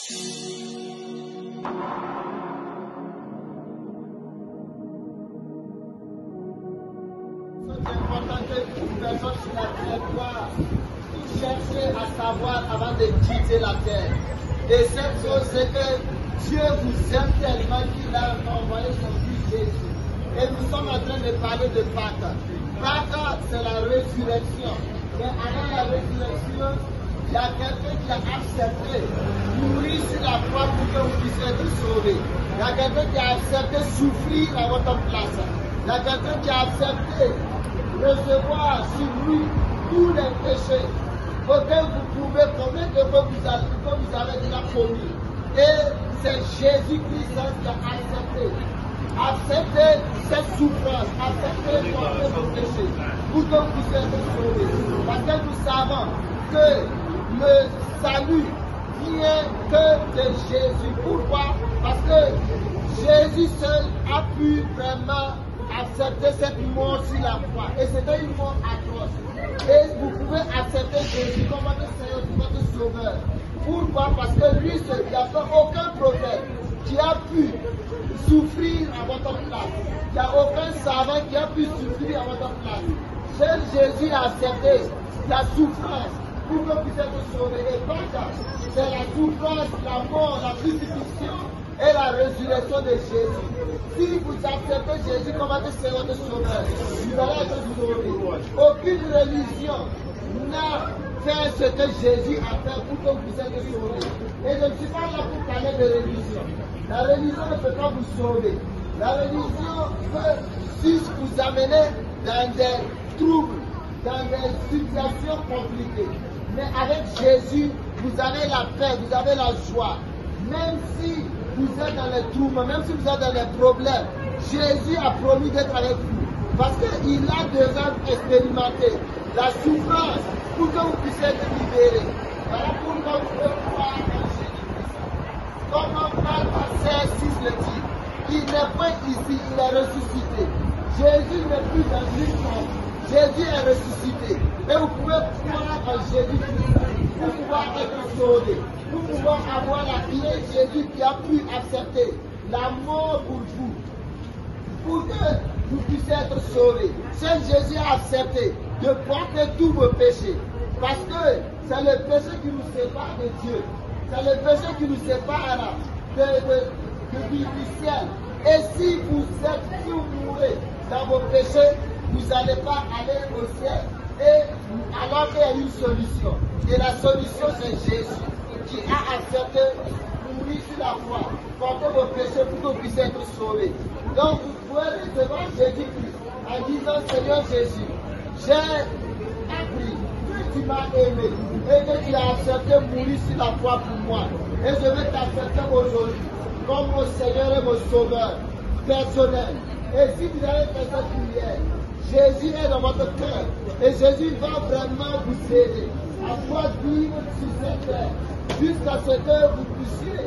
C'est important que une personne sur la terre doit chercher à savoir avant de quitter la terre. Et cette chose, c'est que Dieu vous aime tellement qu'il a envoyé son Fils Jésus. Et nous sommes en train de parler de Pâques. Pâques, c'est la résurrection. Mais avant la résurrection, il y a quelqu'un qui a accepté de mourir sur la croix pour que vous puissiez être sauvés. Il y a quelqu'un qui a accepté de souffrir à votre place. Il y a quelqu'un qui a accepté de recevoir sur lui tous les péchés auxquels vous pouvez commettre que vous avez déjà commis. Et c'est Jésus-Christ qui a accepté. Acceptez cette souffrance, acceptez vos péchés pour que vous puissiez être sauvés. Parce que nous savons que le salut vient que de Jésus. Pourquoi? Parce que Jésus seul a pu vraiment accepter cette mort sur la croix. Et c'était une mort atroce. Et vous pouvez accepter Jésus comme votre Seigneur, votre Sauveur. Pourquoi? Parce que lui, il n'y a pas aucun prophète qui a pu souffrir à votre place. Il n'y a aucun savant qui a pu souffrir à votre place. Seul Jésus a accepté la souffrance pour que vous puissiez être sauvés. Et donc, c'est la souffrance, la mort, la crucifixion et la résurrection de Jésus. Si vous acceptez Jésus comme votre Seigneur de Sauveur, vous allez être sauvés. Aucune religion n'a fait ce que Jésus a fait pour que vous soyez sauvés. Et je ne suis pas là pour parler de religion. La religion ne peut pas vous sauver. La religion peut juste vous amener dans des troubles, dans des situations compliquées. Mais avec Jésus, vous avez la paix, vous avez la joie. Même si vous êtes dans les troubles, même si vous êtes dans les problèmes, Jésus a promis d'être avec vous. Parce qu'il a déjà expérimenté la souffrance pour que vous puissiez être libérés. Voilà pourquoi vous pouvez croire en Jésus-Christ. Comme Marc 16, 6 le dit, il n'est pas ici, il est ressuscité. Jésus n'est plus dans une tombe. Jésus est ressuscité. Et vous pouvez croire en Jésus-Christ pour pouvoir être sauvés, pour pouvoir avoir la vie de Jésus qui a pu accepter la mort pour vous, pour que vous puissiez être sauvés. Seul Jésus a accepté de porter tous vos péchés, parce que c'est le péché qui nous sépare de Dieu. C'est le péché qui nous sépare du ciel. Et si vous mourrez dans vos péchés, vous n'allez pas aller au ciel. Et alors qu'il y a une solution. Et la solution, c'est Jésus qui a accepté de mourir sur la croix, porter vos péchés pour que vous puissiez être sauvés. Donc vous pouvez recevoir Jésus-Christ en disant, Seigneur Jésus, j'ai appris que tu m'as aimé et que tu as accepté de mourir sur la croix pour moi. Et je vais t'accepter aujourd'hui comme mon Seigneur et mon Sauveur personnel. Et si vous avez fait cette prière, Jésus est dans votre cœur et Jésus va vraiment vous aider à pouvoir vivre sur cette terre jusqu'à ce que vous puissiez